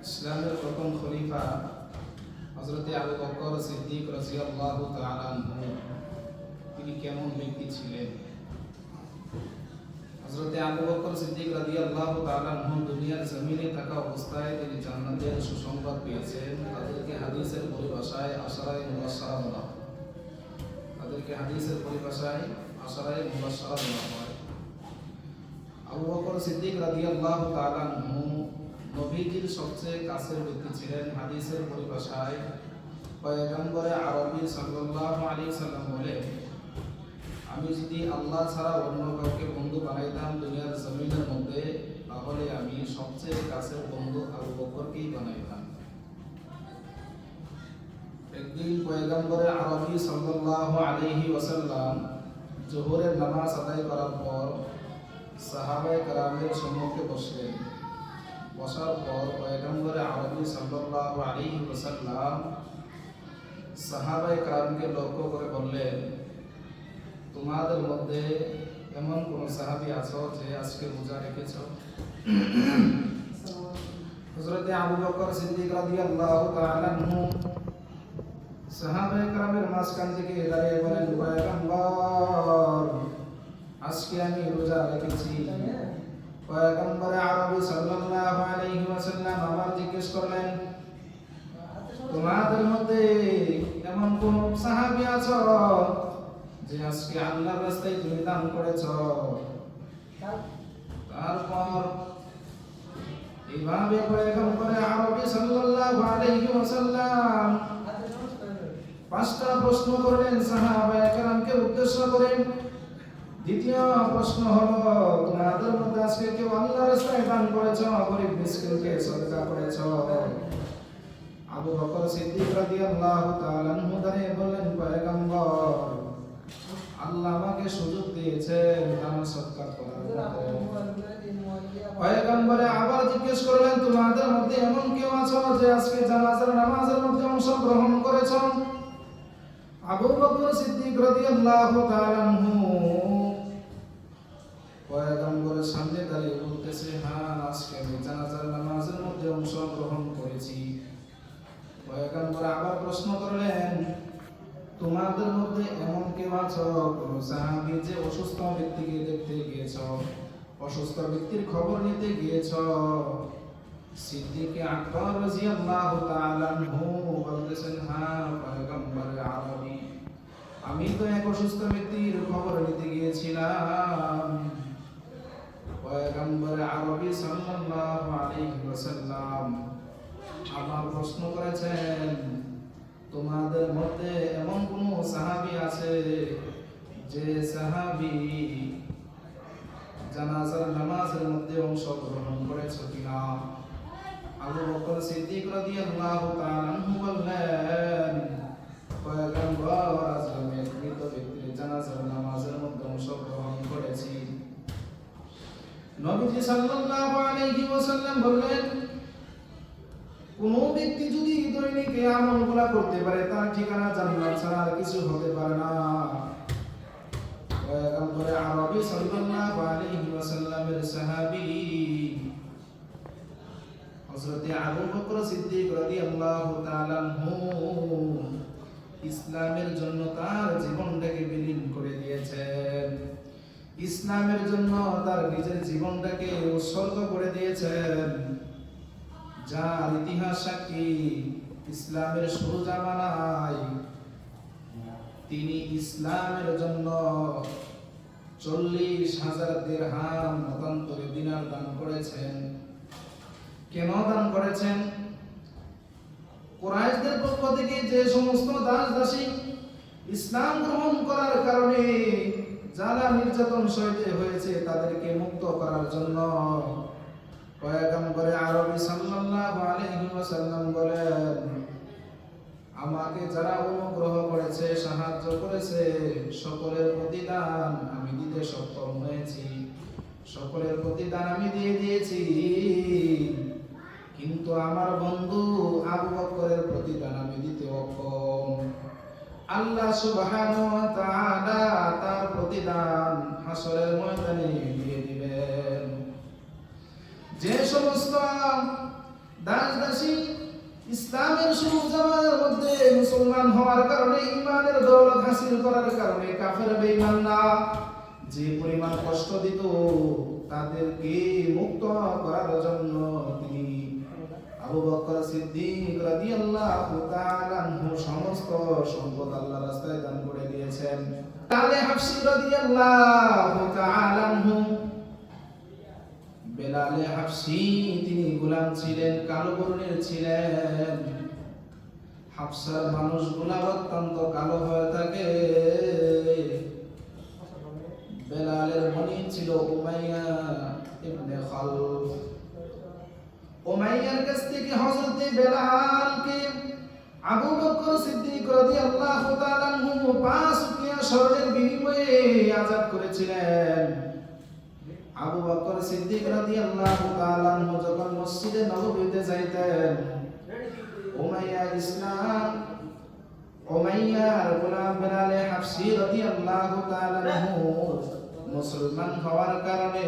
ইসলামের প্রথম খলিফা হযরত আবু বকর সিদ্দিক রাদিয়াল্লাহু তাআলা আনহু তিনি কেমন ব্যক্তি ছিলেন? হযরত আবু বকর সিদ্দিক রাদিয়াল্লাহু তাআলা আনহু দুনিয়ার জমিনে থাকা অবস্থায় তিনি জান্নাতের সুসংবাদ পেয়েছেন। তাদেরকে হাদিসের পরিভাষায় আশারায়ে মুবাশশারা বলা হয়। তাদেরকে হাদিসের পরিভাষায় আশারায়ে মুবাশশারা বলা হয়। আবু বকর সিদ্দিক রাদিয়াল্লাহু তাআলা আনহু নবীজির সবচেয়ে কাছের ব্যক্তি ছিলেন। হাদিসের পরিভাষায় পয়গম্বরে আরবি সাল্লাল্লাহু আলাইহি সাল্লাম বলেন, আমি যদি আল্লাহ ছাড়া অন্য কাউকে বন্ধু বানাইতাম দুনিয়ার জমিনের মধ্যে, তাহলে আমি সবচেয়ে কাছের বন্ধু আবু বকরকেই বানাইতাম। একদিন পয়গম্বরে আরবি সাল্লাল্লাহু আলাইহি ওয়াসাল্লাম যোহরের নামাজ আদায় করার পর সাহাবায়ে কেরামের সম্মুখে বসলেন। বসার পর পয়গম্বরে আরবি সাল্লাল্লাহু আলাইহি ওয়াসাল্লাম সাহাবায়ে কেরামকে লক্ষ্য করে বললেন, তোমাদের মধ্যে এমন কোন সাহাবী আছো যে আজকে রোজা রেখেছো? হযরত আবু বকর সিদ্দিক রাদিয়াল্লাহু তাআলা আনহু সাহাবায়ে কেরামের মাঝখান থেকে দাঁড়িয়ে বলেন, পয়গম্বর, আজকে আমি রোজা রেখেছি। পয়গম্বরে আরবি সাল্লাল্লাহু আলাইহি ওয়াসাল্লাম আবার জিজ্ঞেস করলেন, তোমাদের মধ্যে এমন কোন সাহাবী আছো যে আজকে আল্লাহর রাস্তায় তুমি দান করেছো? তারপর এইভাবে পয়গম্বরে আরবি সাল্লাল্লাহু আলাইহি ওয়াসাল্লাম পাঁচটা প্রশ্ন করলেন সাহাবায়ে কেরামকে উদ্দেশ্য করে। দ্বিতীয় প্রশ্ন হলো, তোমাদের মধ্যে আজকে কেউ আল্লাহর রাস্তায় দান করেছো, গরীব মিসকিনকে সদকা করেছো? আবু বকর সিদ্দিক রাদিয়াল্লাহু তাআলা আনহু দাঁড়িয়ে বললেন, পয়গম্বর, আল্লাহ আমাকে সুযোগ দিয়েছেন দান সদকা করার। পয়গম্বরে আবার জিজ্ঞেস করলেন, তোমাদের মধ্যে এমন কেউ আছো যে আজকে জানাজার নামাজের মধ্যে অংশগ্রহণ করেছো? আবু বকর সিদ্দিক রাদিয়াল্লাহু তাআলা আনহু পয়গম্বরের সামনে দাঁড়িয়ে বলতেছে, হ্যাঁ, আজকে আমি জানাজার নামাজের মধ্যে অংশগ্রহণ করেছি। পয়গম্বর আবার প্রশ্ন করলেন, তোমাদের মধ্যে এমন কেউ আছো কোন সাহাবী যে অসুস্থ ব্যক্তিকে দেখতে গিয়েছ, অসুস্থ ব্যক্তির খবর নিতে গিয়েছ? সিদ্দিক আকবর রাদিয়াল্লাহু তাআলা আনহু বলতেছেন, হ্যাঁ পয়গম্বরে আরবি, আমি তো এক অসুস্থ ব্যক্তির খবর নিতে গিয়েছিলাম। পয়গম্বরে আরবি সাল্লাল্লাহু আলাইহি ওয়াসাল্লাম আবার প্রশ্ন করেছেন, তোমাদের মধ্যে এমন কোন সাহাবী আছে যে সাহাবী জানাজার নামাজের মধ্যে অংশগ্রহণ করেছে কিনা? আবু বকর সিদ্দিক রাদিয়াল্লাহু তাআলা আনহু বললেন, পয়গম্বর, আজ আমি এক মৃত ব্যক্তির জানাজার নামাজের মধ্যে অংশগ্রহণ করেছি। নবীজি সাল্লাল্লাহু আলাইহি ওয়াসাল্লাম বললেন, কোন ব্যক্তি যদি দৈনিক এই আমলগুলো করতে পারে তার ঠিকানা জান্নাত ছাড়া আর কিছু হতে পারে না। পয়গম্বরে আরবি সাল্লাল্লাহু আলাইহি ওয়াসাল্লামের সাহাবী হযরত আবু বকর সিদ্দিক রাদিয়াল্লাহু তাআলা আনহু ইসলামের জন্য তার জীবনটাকে বিলীন করে দিয়েছেন। ইসলামের জন্য তার নিজের জীবনটাকে উৎসর্গ করে দিয়েছেন। যার ইতিহাস সাক্ষী, ইসলামের শুরু জামানায় তিনি ইসলামের জন্য 40,000 দিরহাম মতান্তরে দিনার দান করেছেন। কেন দান করেছেন? কুরাইশদের পক্ষ থেকে যে সমস্ত দাস দাসী ইসলাম গ্রহণ করার কারণে যারা নির্যাতন সইতে হয়েছে তাদেরকে মুক্ত করার জন্য পয়গম্বরে আরবি সাল্লাল্লাহু আলাইহি ওয়াসাল্লাম বলেন, আমাকে যারা অনুগ্রহ করেছে, সাহায্য করেছে, সকলের প্রতিদান আমি দিতে সক্ষম হয়েছি, সকলের প্রতিদান আমি দিয়ে দিয়েছি, কিন্তু আমার বন্ধু আবু বকরের প্রতিদান আমি দিতে অক্ষম। আল্লাহ সুবহানাহু ওয়া তাআলা তার প্রতিদান হাসরের ময়দানে দিয়ে দিবেন। যে সমস্ত দাস দাসী ইসলামের সুজামার মধ্যে মুসলমান হওয়ার কারণে ঈমানের দৌলত হাসিল করার কারণে কাফের বেঈমান না যে পরিমাণ কষ্ট দিত তাদেরকে মুক্ত করার জন্য তিনি আবু বকর সিদ্দিক রাদিয়াল্লাহু তাআলা আনহু সমস্ত সম্পদ আল্লাহর রাস্তায় দান করে দিয়েছেন। তাহলে হাফসি রাদিয়াল্লাহু তাআলা আনহু বেলালে হাফসি তিনি গোলাম ছিলেন, কালো বর্ণের ছিলেন। হাফসার মানুষগুলা অত্যন্ত কালো হয়ে থাকে। বেলালের মনি ছিল উমাইয়া ইবনে খালফ। উমাইয়ার কাছ থেকে হযরত বেলালকে আবু বকর সিদ্দিক রাদিয়াল্লাহু তাআলা আনহু 5 উকিয়া স্বর্ণের বিনিময়ে আযাদ করেছিলেন। আবু বকর সিদ্দিক রাদিয়াল্লাহু তাআলা আনহু যখন মসজিদে নববীতে যাইতেন, উমাইয়ার গোলাম বেলালে হাফসি রাদিয়াল্লাহু তাআলা আনহু মুসলমান হওয়ার কারণে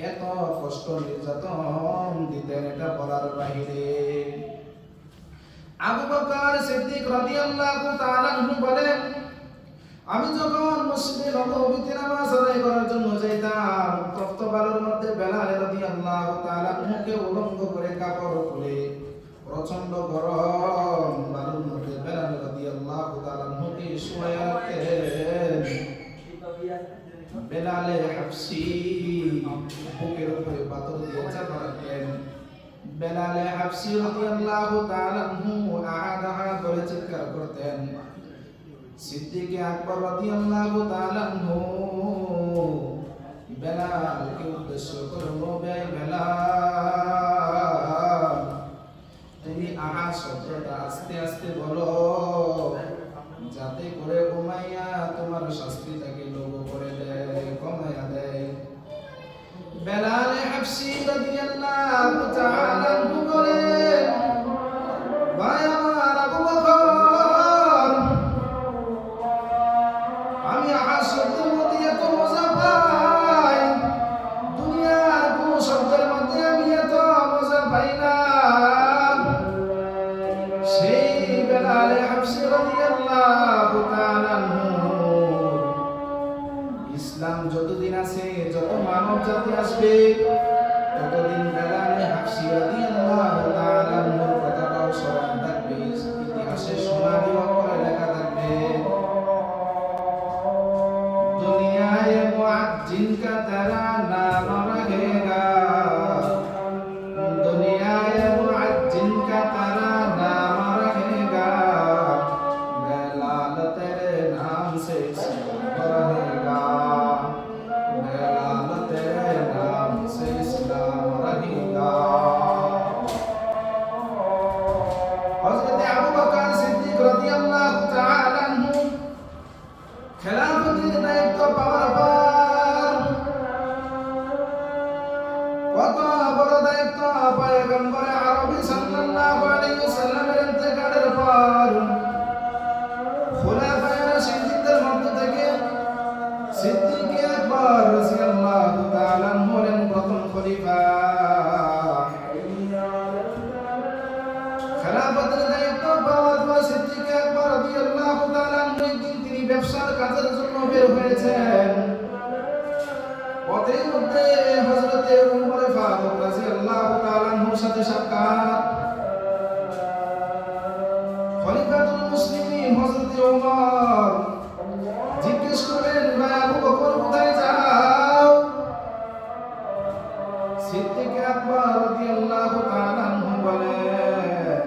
এত কষ্ট নির্যাতন দিতেন এটা বলার বাহিরে। আবু বকর সিদ্দিক রাদিয়াল্লাহু তাআলা আনহু বলেন, আমি যখন মসজিদে নববীতে নামাজ আদায় করার জন্য যাইতাম, তপ্ত বালুর মধ্যে বেলাল রাদিয়াল্লাহু তাআলা আনহুকে উলঙ্গ করে কাপড় খুলে প্রচন্ড গরম বালুর মধ্যে বেলাল রাদিয়াল্লাহু তাআলা আনহুকে শুয়ায়া রাখতেন। বেলালে হাফসি বুকের উপরে পাথর দিয়ে চাপা রাখতেন। বেলালে হাফসি রাদিয়াল্লাহু তাআলা আনহু আহাদ আহাদ করে চিৎকার করতেন। সিদ্দিক আকবর রাদিয়াল্লাহু তাআলা আনহু বেলালকে উদ্দেশ্য করে বললেন, বেলাল তুমি আহাদ শব্দটা আস্তে আস্তে বলো, যাতে করে উমাইয়া তোমার শাস্তিটাকে লঘু করে দেয়, কমায়া দেয়। বেলাল হাফসি রাদিয়াল্লাহু তাআলা আনহু বলেন, ভাই আমার আবু বকর, আমি আহাদ শব্দের মধ্যে এত মজা পাই, দুনিয়ার কোন শব্দের মধ্যে আমি এত মজা পাই না। সেই বেলাল হাফসি রাদিয়াল্লাহু তাআলা আনহু ইসলাম যতদিন আছে, যত মানব জাতি আসবে, ততদিন বেলাল হাফসি রাদিয়াল্লাহু তাআলা আনহুর কথাটাও স্মরণ থাকবে, ইতিহাসে সোনালী অক্ষরে লেখা থাকবে। দুনিয়ায় মুআজ্জিন কা তেরা নাম রহেগা, দুনিয়ায় মুআজ্জিন কা তেরা নাম রহেগা, বেলাল তেরে নাম সে ইসলাম রহেগা, বেলাল তেরে নাम से इस्लाम रहेगा। हज़रत अबू बकर सिद्दीक রাদিয়াল্লাহু তাআলা আনহু খেলাফতের দায়িত্ব পাওয়ার পর কত বড় দায়িত্ব, পয়গম্বর আরবি সাল্লাল্লাহু আলাইহি ওয়াসাল্লামের ইন্তেকালের পর খুলাফায়ে রাশিদিনদের মধ্য থেকে সিদ্দিক আকবর রাদিয়াল্লাহু তাআলা আনহু হলেন প্রথম খলিফা। খেলাফতের দায়িত্ব পাওয়ার পর সিদ্দিক আকবর রাদিয়াল্লাহু তাআলা আনহু একদিন তিনি ব্যবসার কাজের জন্য বের হয়েছেন। পথের মধ্যে হযরতে উমর ফারুক রাদিয়াল্লাহু তাআলা আনহুর সাথে সাক্ষাৎ। খলিফাতুল মুসলিমিন হযরতে উমর জিজ্ঞেস করলেন, ভাই আবু বকর কোথায় যাও? সিদ্দিক আকবর রাদিয়াল্লাহু তাআলা আনহু বলেন,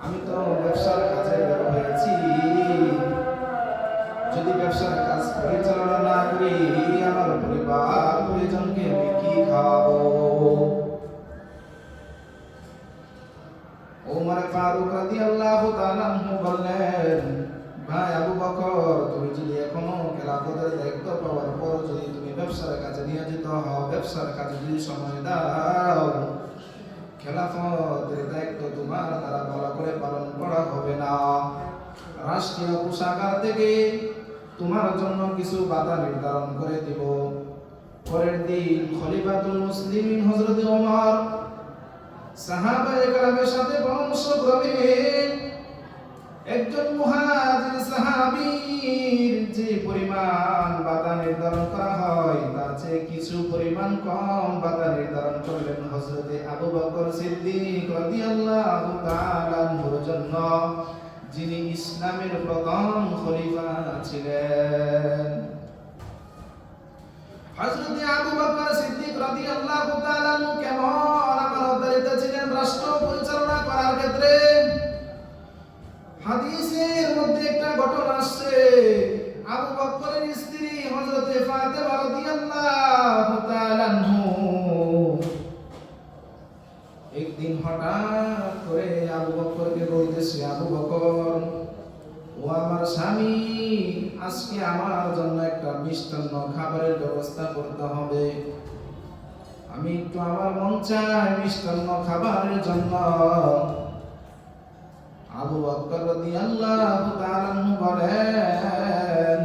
আমি তো ব্যবসার কাজে বের হয়েছি, যদি ব্যবসার কাজ পরিচালনা না করি আমার পরিবার পরিজনকে আমি কি খাওয়াবো? ওমর ফারুক রাদিয়াল্লাহু তাআলা আনহু বললেন, ভাই আবু বকর, তুমি যদি এখনো খেলাফতের দায়িত্ব পাওয়ার পর যদি তুমি ব্যবসার কাজে নিয়োজিত হও, ব্যবসার কাজে যদি সময় দাও, খেলাফতের দায়িত্ব তোমার দ্বারা ভালো করে পালন করা হবে না। রাষ্ট্রীয় কোষাগার থেকে তোমার জন্য কিছু বাধা নির্ধারণ করে দিব। পরের দিন খলিফাতুল মুসলিমিন হযরত ওমর সাহাবায়ে কেরামের সাথে পরামর্শক্রমে একজন মুহাজির সাহাবীর যে পরিমাণ বাধা নির্ধারণ করা হয় তার চেয়ে কিছু পরিমাণ কম বাধা নির্ধারণ করলেন হযরতে আবু বকর সিদ্দিক রাদিয়াল্লাহু তাআলা আনহুর জন্য, যিনি ইসলামের প্রথম খলিফা ছিলেন। হযরতে আবু বকর সিদ্দিক রাদিয়াল্লাহু তাআলা আনহু কেমন আমানতদারিতা ছিলেন রাষ্ট্র পরিচালনা করার ক্ষেত্রে। হাদিসের মধ্যে একটা ঘটনা আসছে, আবু বকরের স্ত্রী হযরতে ফাতেমা রাদিয়াল্লাহু তাআলা আনহু একদিন হঠাৎ করে আবু বকরকে বলতেছে, আবু বকর, ও আমার স্বামী, আজকে আমার জন্য একটা মিষ্টান্ন খাবারের ব্যবস্থা করতে হবে। আমি একটু আমার মন চায় মিষ্টান্ন খাবারের জন্য। আবু বকর রাদিয়াল্লাহু তাআলা আনহু বলেন,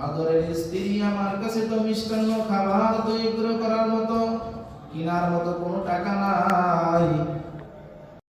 আদরের স্ত্রী আমার কাছে তো মিষ্টান্ন খাবার তৈরি করে